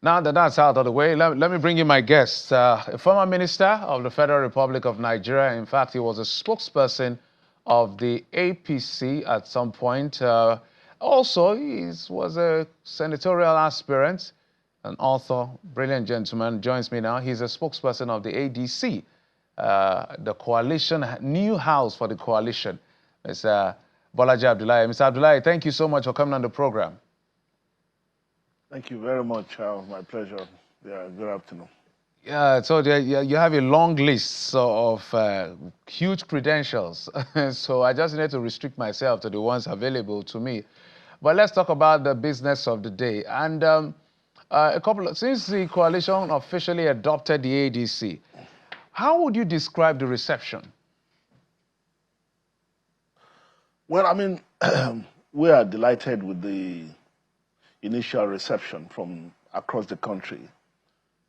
Now that that's out of the way, let me bring you my guest, a former minister of the Federal Republic of Nigeria. In fact, he was a spokesperson of the APC at some point. Also, he was a senatorial aspirant, an author, brilliant gentleman, joins me now. He's a spokesperson of the ADC, the coalition, new house for the coalition. It's Bolaji Abdullahi. Mr. Abdullahi, thank you so much for coming on the program. Thank you very much. My pleasure. Yeah, good afternoon. Yeah, so you have a long list of huge credentials. So I just need to restrict myself to the ones available to me. But let's talk about the business of the day. And since the coalition officially adopted the ADC, how would you describe the reception? Well, I mean, we are delighted with the initial reception from across the country.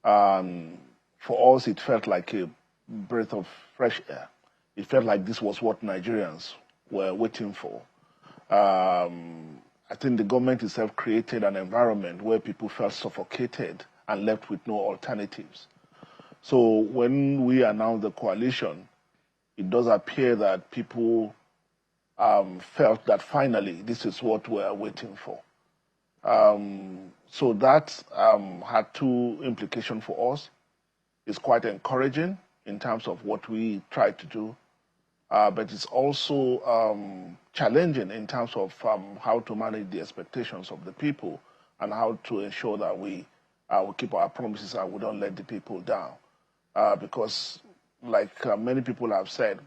For us, it felt like a breath of fresh air. It felt like this was what Nigerians were waiting for. I think the government itself created an environment where people felt suffocated and left with no alternatives. So when we announced the coalition, it does appear that people felt that finally this is what we are waiting for. So that had two implications for us. It's quite encouraging in terms of what we tried to do, but it's also challenging in terms of how to manage the expectations of the people and how to ensure that we keep our promises and we don't let the people down. Because like many people have said,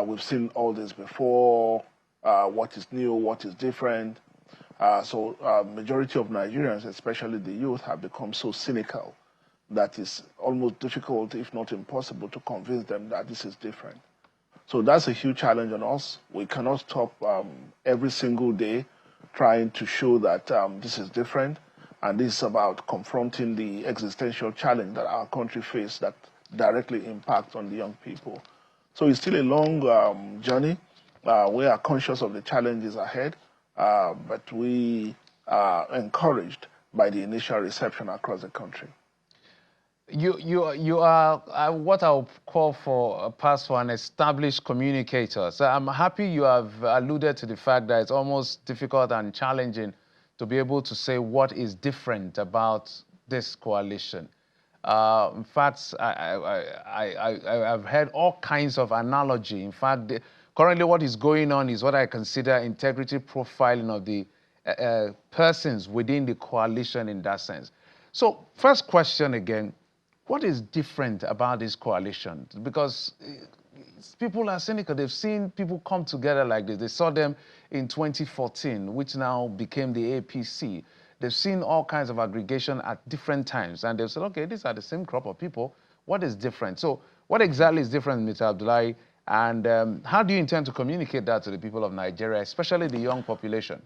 we've seen all this before, what is new, what is different. So majority of Nigerians, especially the youth, have become so cynical that it's almost difficult, if not impossible, to convince them that this is different. So that's a huge challenge on us. We cannot stop every single day trying to show that this is different, and this is about confronting the existential challenge that our country faces that directly impacts on the young people. So it's still a long journey. We are conscious of the challenges ahead. But we are encouraged by the initial reception across the country. You are what I'll call pass for an established communicator. So I'm happy you have alluded to the fact that it's almost difficult and challenging to be able to say what is different about this coalition. In fact, I've heard all kinds of analogy. In fact, currently what is going on is what I consider integrity profiling of the persons within the coalition in that sense. So first question again, what is different about this coalition? Because people are cynical. They've seen people come together like this. They saw them in 2014, which now became the APC. They've seen all kinds of aggregation at different times. And they've said, okay, these are the same crop of people. What is different? So what exactly is different, Mr. Abdullahi? And how do you intend to communicate that to the people of Nigeria, especially the young population?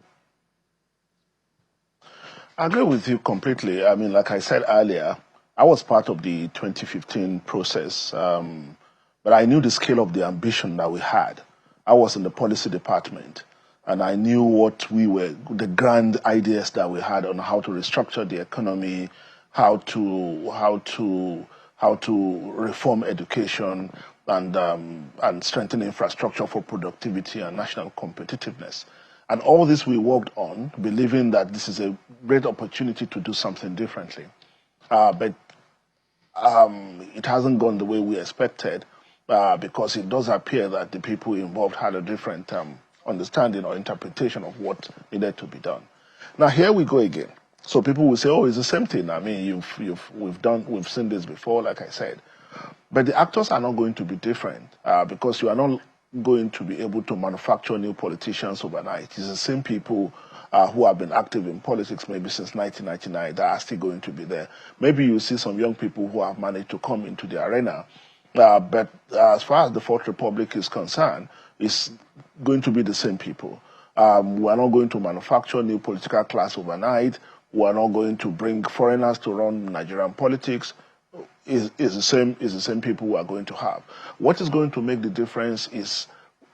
I agree with you completely. I mean, like I said earlier, I was part of the 2015 process, but I knew the scale of the ambition that we had. I was in the policy department, and I knew what the grand ideas that we had on how to restructure the economy, how to reform education, and strengthen infrastructure for productivity and national competitiveness. And all this we worked on, believing that this is a great opportunity to do something differently. But it hasn't gone the way we expected because it does appear that the people involved had a different understanding or interpretation of what needed to be done. Now here we go again. So people will say, "Oh, it's the same thing." I mean, we've seen this before, like I said. But the actors are not going to be different because you are not going to be able to manufacture new politicians overnight. It's the same people who have been active in politics maybe since 1999 that are still going to be there. Maybe you see some young people who have managed to come into the arena. But as far as the Fourth Republic is concerned, it's going to be the same people. We're not going to manufacture new political class overnight. We're not going to bring foreigners to run Nigerian politics. Is the same people we are going to have. What is going to make the difference is,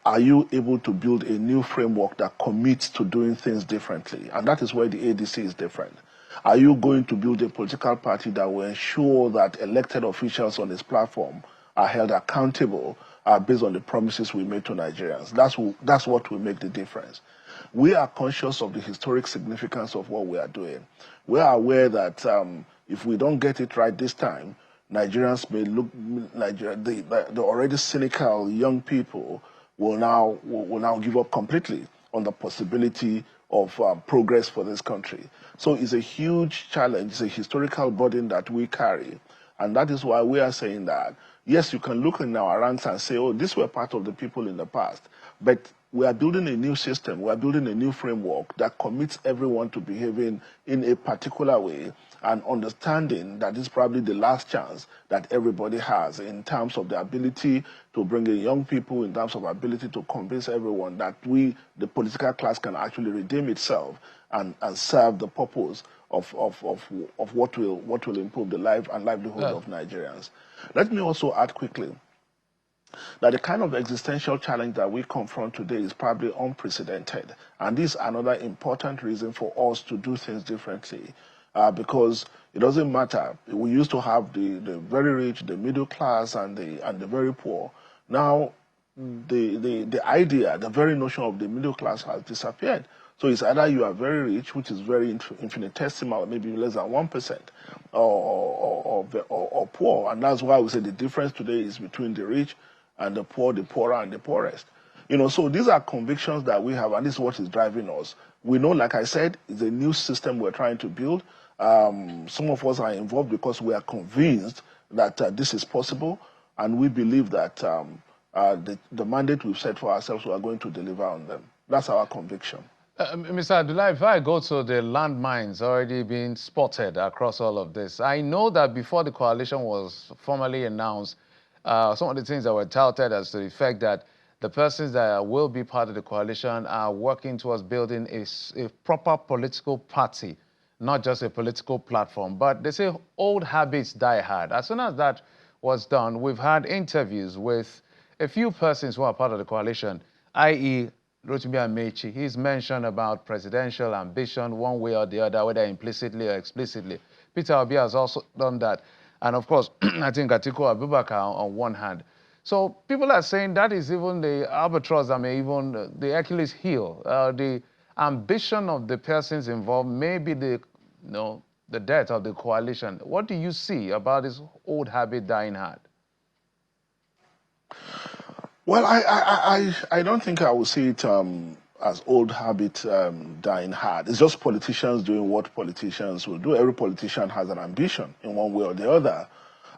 are you able to build a new framework that commits to doing things differently? And that is where the ADC is different. Are you going to build a political party that will ensure that elected officials on its platform are held accountable based on the promises we made to Nigerians? That's what will make the difference. We are conscious of the historic significance of what we are doing. We are aware that if we don't get it right this time, Nigerians may look, the already cynical young people will now give up completely on the possibility of progress for this country. So it's a huge challenge, it's a historical burden that we carry. And that is why we are saying that, yes, you can look in our ranks and say, oh, these were part of the people in the past. But we are building a new system, we are building a new framework that commits everyone to behaving in a particular way and understanding that this is probably the last chance that everybody has in terms of the ability to bring in young people, in terms of ability to convince everyone that we, the political class, can actually redeem itself and serve the purpose of what will improve the life and livelihood of Nigerians. Let me also add quickly that the kind of existential challenge that we confront today is probably unprecedented. And this is another important reason for us to do things differently. Because it doesn't matter. We used to have the very rich, the middle class, and the very poor. Now, the idea, the very notion of the middle class has disappeared. So it's either you are very rich, which is very infinitesimal, maybe less than 1%, or poor. And that's why we say the difference today is between the rich and the poor, the poorer and the poorest. So these are convictions that we have, and this is what is driving us. We know, like I said, it's a new system we're trying to build. Some of us are involved because we are convinced that this is possible, and we believe that the mandate we've set for ourselves, we are going to deliver on them. That's our conviction. Mr. Abdullahi, if I go to the landmines already being spotted across all of this, I know that before the coalition was formally announced, some of the things that were touted as to the effect that the persons that will be part of the coalition are working towards building a proper political party, not just a political platform. But they say old habits die hard. As soon as that was done, we've had interviews with a few persons who are part of the coalition, i.e., Rotimi Amechi. He's mentioned about presidential ambition one way or the other, whether implicitly or explicitly. Peter Obi has also done that. And of course, I think Atiku Abubakar on one hand. So people are saying that is even the albatross, even the Achilles heel. The ambition of the persons involved may be the death of the coalition. What do you see about this old habit dying hard? Well, I don't think I would see it as old habit dying hard. It's just politicians doing what politicians will do. Every politician has an ambition in one way or the other.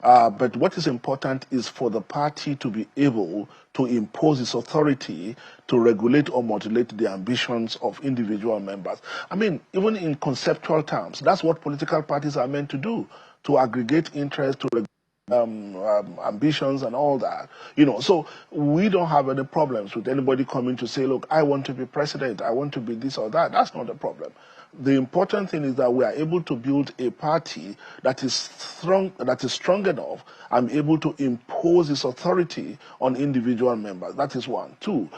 But what is important is for the party to be able to impose its authority to regulate or modulate the ambitions of individual members. I mean, even in conceptual terms, that's what political parties are meant to do, to aggregate interest, to regulate ambitions and all that. So we don't have any problems with anybody coming to say, look, I want to be president, I want to be this or that. That's not a problem. The important thing is that we are able to build a party that is strong enough and able to impose its authority on individual members. That is one. Two,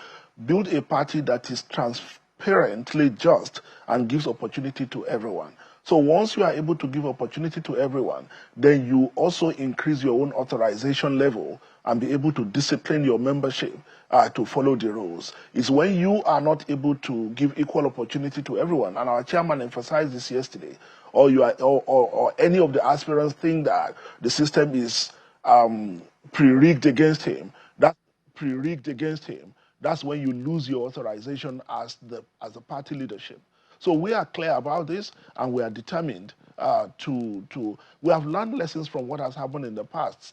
build a party that is transparently just and gives opportunity to everyone. So once you are able to give opportunity to everyone, then you also increase your own authorization level and be able to discipline your membership to follow the rules. It's when you are not able to give equal opportunity to everyone, and our chairman emphasized this yesterday, or any of the aspirants think that the system is pre-rigged against him. That's when you lose your authorization as the party leadership. So we are clear about this, and we are determined we have learned lessons from what has happened in the past,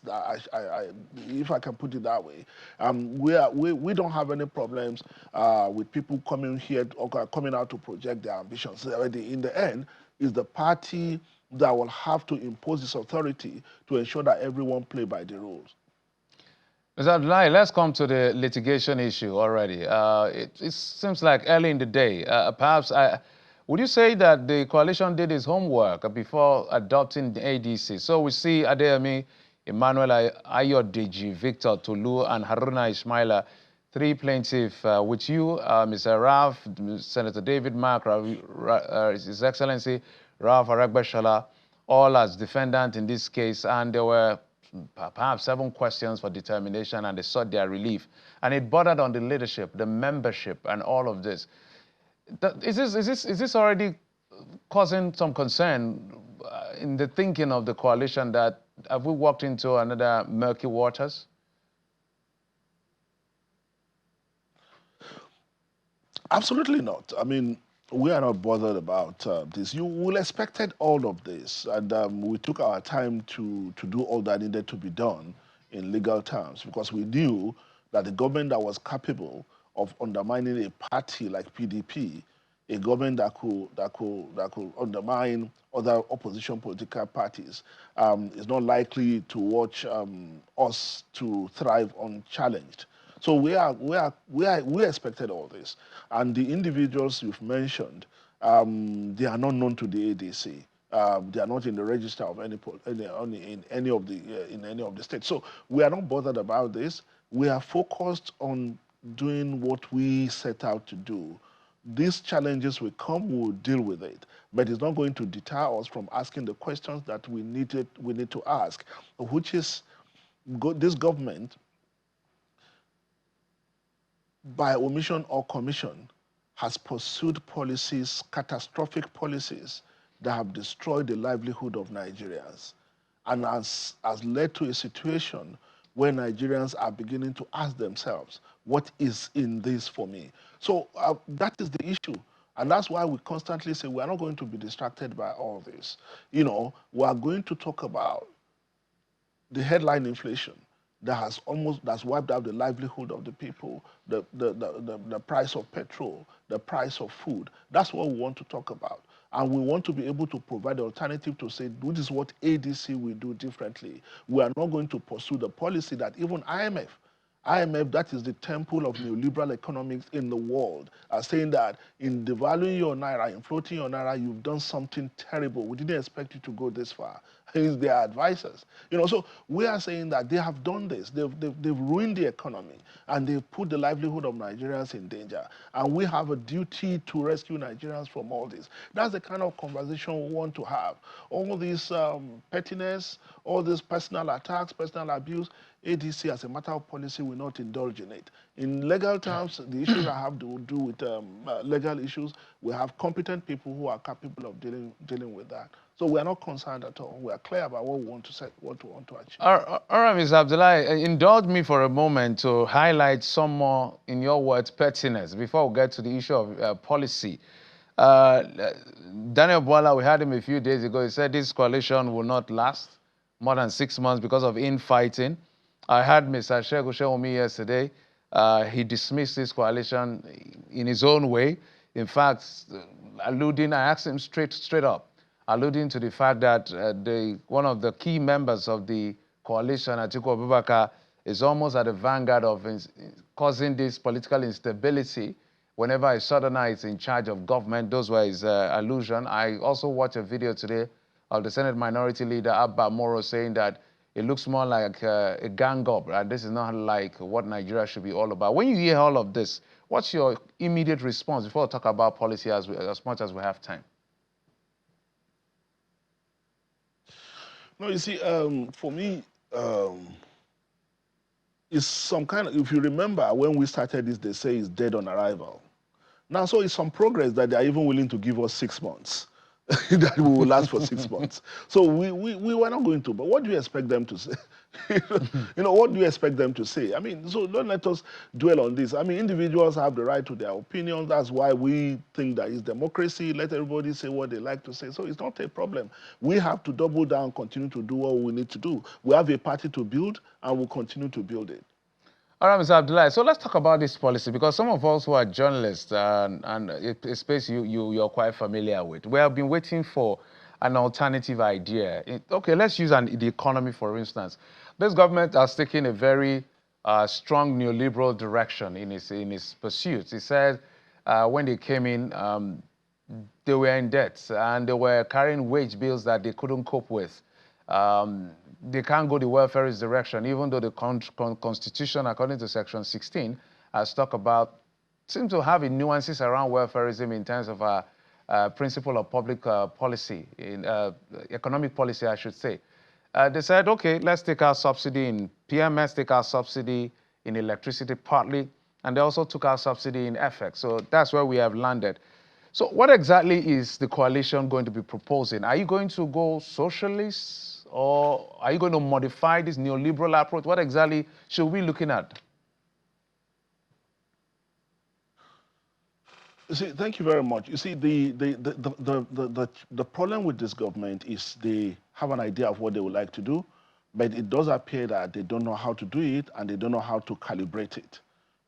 if I can put it that way. We don't have any problems with people coming here or coming out to project their ambitions. In the end, it's the party that will have to impose its authority to ensure that everyone play by the rules. Mr. Abdullahi, let's come to the litigation issue already. It seems like early in the day, perhaps would you say that the coalition did its homework before adopting the ADC? So we see Adeyemi, Emmanuel Ayodeji, Victor Tulu, and Haruna Ismaila, three plaintiffs with you, Mr. Raf, Senator David Mark, His Excellency, Ralph Aragbeshala, all as defendant in this case, and there were perhaps 7 questions for determination, and they sought their relief. And it bordered on the leadership, the membership, and all of this. Is this already causing some concern in the thinking of the coalition that have we walked into another murky waters? Absolutely not. I mean, we are not bothered about this. You will expected all of this, and we took our time to do all that needed to be done in legal terms because we knew that the government that was capable of undermining a party like PDP, a government that could undermine other opposition political parties, is not likely to watch us to thrive unchallenged. So we expected all this, and the individuals you've mentioned, they are not known to the ADC. They are not in the register of in any of the states. So we are not bothered about this. We are focused on doing what we set out to do. These challenges will come, we'll deal with it, but it's not going to deter us from asking the questions that we need to ask, which is this government, by omission or commission, has pursued policies, catastrophic policies, that have destroyed the livelihood of Nigerians and has led to a situation where Nigerians are beginning to ask themselves, what is in this for me? So that is the issue. And that's why we constantly say we are not going to be distracted by all this. You know, we are going to talk about the headline inflation that's wiped out the livelihood of the people, the price of petrol, the price of food. That's what we want to talk about. And we want to be able to provide an alternative to say, this is what ADC will do differently. We are not going to pursue the policy that even IMF, that is the temple of neoliberal economics in the world, are saying that in devaluing your naira, in floating your naira, you've done something terrible. We didn't expect you to go this far. It's their advisors. You know, so we are saying that they have done this. They've ruined the economy, and they've put the livelihood of Nigerians in danger. And we have a duty to rescue Nigerians from all this. That's the kind of conversation we want to have. All this pettiness, all these personal attacks, personal abuse, ADC, as a matter of policy, will not indulge in it. In legal terms, the issues I have to do with legal issues, we have competent people who are capable of dealing with that. So we are not concerned at all. We are clear about what we want to say, what we want to achieve. All right, Ms. Abdullahi, indulge me for a moment to highlight some more, in your words, pettiness before we get to the issue of policy. Daniel Bwala, we had him a few days ago. He said this coalition will not last more than 6 months because of infighting. I had Mr. Sheikh Usheomi yesterday. He dismissed this coalition in his own way. In fact, I asked him straight up, alluding to the fact that one of the key members of the coalition, Atiku Abubakar, is almost at the vanguard of causing this political instability whenever a southerner is in charge of government. Those were his allusion. I also watched a video today of the Senate Minority Leader, Abba Moro, saying that it looks more like a gang up, and this is not like what Nigeria should be all about. When you hear all of this, what's your immediate response before we talk about policy as much as we have time? No, you see, for me, it's some kind of, if you remember when we started this, they say it's dead on arrival. Now, so it's some progress that they're even willing to give us 6 months. That we will last for 6 months. So we were not going to, but what do you expect them to say? You know, what do you expect them to say? I mean, so don't let us dwell on this. I mean, individuals have the right to their opinions. That's why we think that it's democracy. Let everybody say what they like to say. So it's not a problem. We have to double down, continue to do what we need to do. We have a party to build, and we'll continue to build it. All right, Mr. Abdullahi, so let's talk about this policy, because some of us who are journalists and a space you're quite familiar with, we have been waiting for an alternative idea. Okay, let's use the economy, for instance. This government has taken a very strong neoliberal direction in its pursuits. It said when they came in, they were in debt, and they were carrying wage bills that they couldn't cope with. They can't go the welfareist direction, even though the Constitution, according to Section 16, has talked about, seems to have nuances around welfareism in terms of principle of public policy, in economic policy, I should say. They said, okay, let's take our subsidy in PMS, take our subsidy in electricity partly, and they also took our subsidy in FX. So that's where we have landed. So what exactly is the coalition going to be proposing? Are you going to go socialist, or are you going to modify this neoliberal approach? What exactly should we be looking at? You see, thank you very much. You see, the problem with this government is they have an idea of what they would like to do, but it does appear that they don't know how to do it and they don't know how to calibrate it.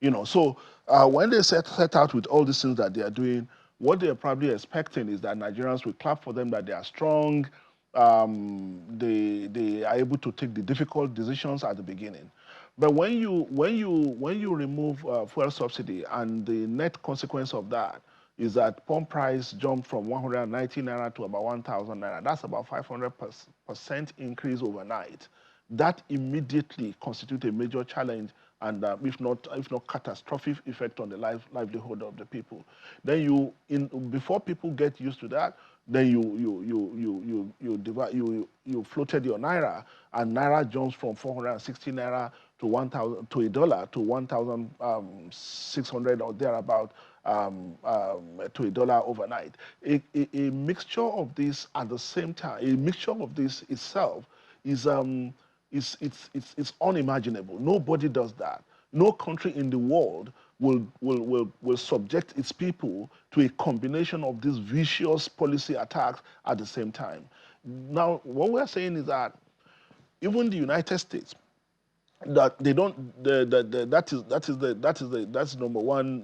You know, so when they set out with all these things that they are doing, what they're probably expecting is that Nigerians will clap for them, that they are strong, they are able to take the difficult decisions at the beginning. But when you remove fuel subsidy, and the net consequence of that is that pump price jumped from 190 naira to about 1,000 naira. That's about 500% increase overnight. That immediately constitutes a major challenge, and if not catastrophic effect on the livelihood of the people. Then before people get used to that, then you floated your naira, and naira jumps from 460 naira to 1,000 to $1 to 1,600 or thereabout to $1 overnight. A mixture of this at the same time, a mixture of this itself is it's unimaginable. Nobody does that. No country in the world will subject its people to a combination of these vicious policy attacks at the same time. Now, what we're saying is that even the United States, that they don't, that's number one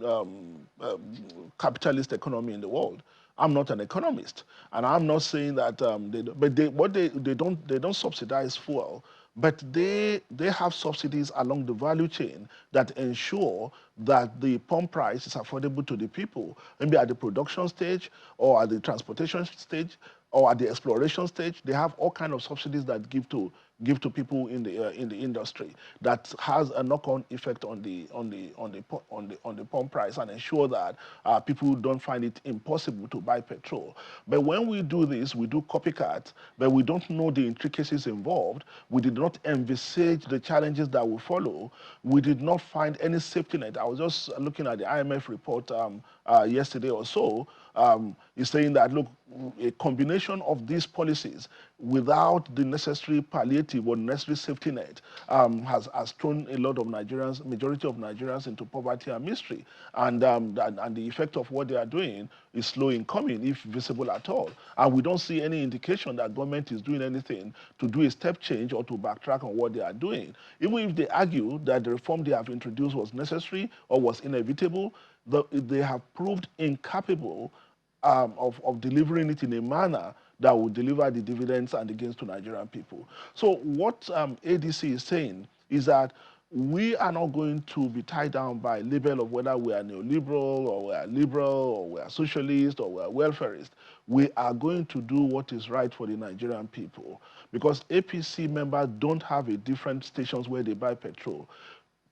capitalist economy in the world. I'm not an economist, and I'm not saying that they don't subsidize fuel, but they have subsidies along the value chain that ensure that the pump price is affordable to the people, maybe at the production stage or at the transportation stage or at the exploration stage. They have all kinds of subsidies that give to people in the industry that has a knock-on effect on the pump price, and ensure that people don't find it impossible to buy petrol. But when we do this, we do copycat, but we don't know the intricacies involved. We did not envisage the challenges that will follow. We did not find any safety net. I was just looking at the IMF report yesterday or so. Is saying that, look, a combination of these policies without the necessary palliative or necessary safety net has thrown a lot of Nigerians, majority of Nigerians, into poverty and misery. And the effect of what they are doing is slow in coming, if visible at all. And we don't see any indication that government is doing anything to do a step change or to backtrack on what they are doing. Even if they argue that the reform they have introduced was necessary or was inevitable, they have proved incapable of delivering it in a manner that will deliver the dividends and the gains to Nigerian people. So what ADC is saying is that we are not going to be tied down by label of whether we are neoliberal or we are liberal or we are socialist or we are welfarist. We are going to do what is right for the Nigerian people, because APC members don't have a different stations where they buy petrol.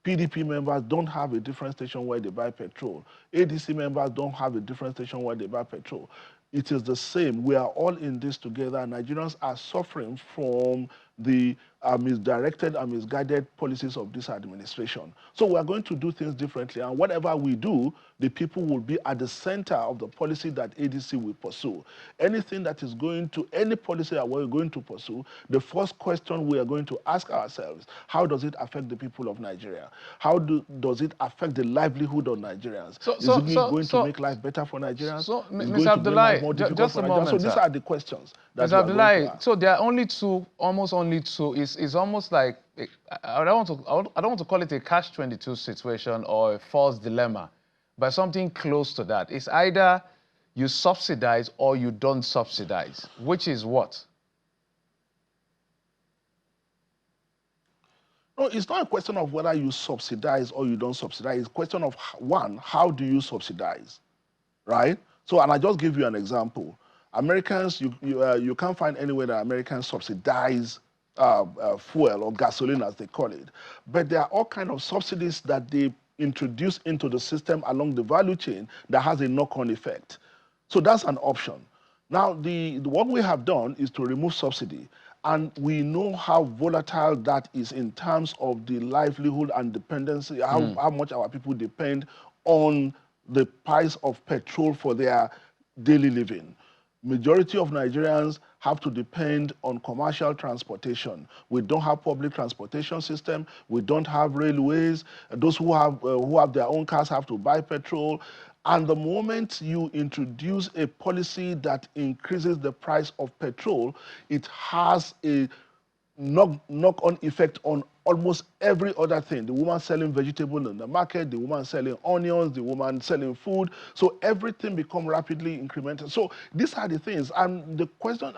PDP members don't have a different station where they buy petrol. ADC members don't have a different station where they buy petrol. It is the same. We are all in this together. Nigerians are suffering from the misdirected and misguided policies of this administration. So we are going to do things differently, and whatever we do, the people will be at the center of the policy that ADC will pursue. Anything that is going to, any policy that we're going to pursue, the first question we are going to ask ourselves, how does it affect the people of Nigeria? How does it affect the livelihood of Nigerians? Is it going to make life better for Nigerians? So, Is it Ms. going to make life Abdullahi, more difficult just for a Nigerians? moment, So these sir. are the questions that Ms. we are going to Abdullahi, ask. so there are only two, almost only two. It's almost like, I don't want to call it a catch-22 situation or a false dilemma, but something close to that. It's either you subsidize or you don't subsidize. Which is what? No, it's not a question of whether you subsidize or you don't subsidize. It's a question of, one, how do you subsidize, right? So, and I just give you an example. Americans, you can't find anywhere that Americans subsidize fuel or gasoline, as they call it. But there are all kinds of subsidies that they introduce into the system along the value chain that has a knock-on effect. So that's an option. Now, what we have done is to remove subsidy, and we know how volatile that is in terms of the livelihood and dependency, how much our people depend on the price of petrol for their daily living. Majority of Nigerians have to depend on commercial transportation. We don't have public transportation system. We don't have railways. Those who have their own cars have to buy petrol. And the moment you introduce a policy that increases the price of petrol, it has a knock-on effect on almost every other thing. The woman selling vegetable in the market, the woman selling onions, the woman selling food. So everything becomes rapidly incremental. So these are the things. And the question,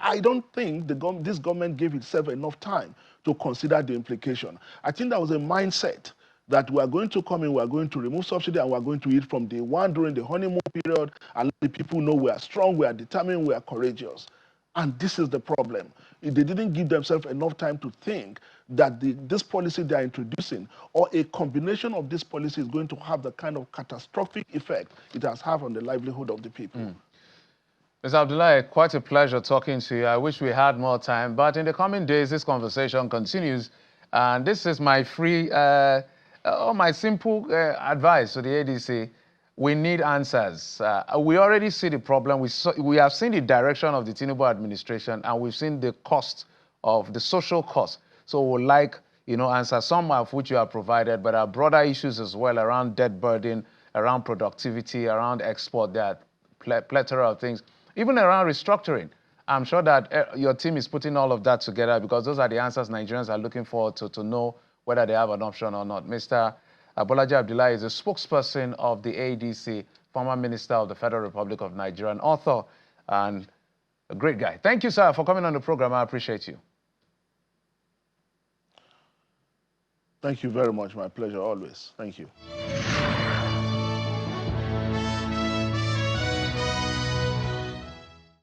I don't think this government gave itself enough time to consider the implication. I think that was a mindset that we are going to come in, we are going to remove subsidy, and we are going to eat from day one during the honeymoon period, and let the people know we are strong, we are determined, we are courageous. And this is the problem. They didn't give themselves enough time to think that this policy they are introducing, or a combination of this policy, is going to have the kind of catastrophic effect it has had on the livelihood of the people. Mr. Abdullahi, quite a pleasure talking to you. I wish we had more time, but in the coming days, this conversation continues. And this is my my simple advice to the ADC. We need answers. We already see the problem. We have seen the direction of the Tinubu administration, and we've seen the cost of the social cost. So we'd like, answers, some of which you have provided, but our broader issues as well around debt burden, around productivity, around export, there are plethora of things, even around restructuring. I'm sure that your team is putting all of that together, because those are the answers Nigerians are looking for to know whether they have an option or not. Mr. Bolaji Abdullahi is a spokesperson of the ADC, former Minister of the Federal Republic of Nigeria, an author, and a great guy. Thank you, sir, for coming on the program. I appreciate you. Thank you very much. My pleasure always. Thank you.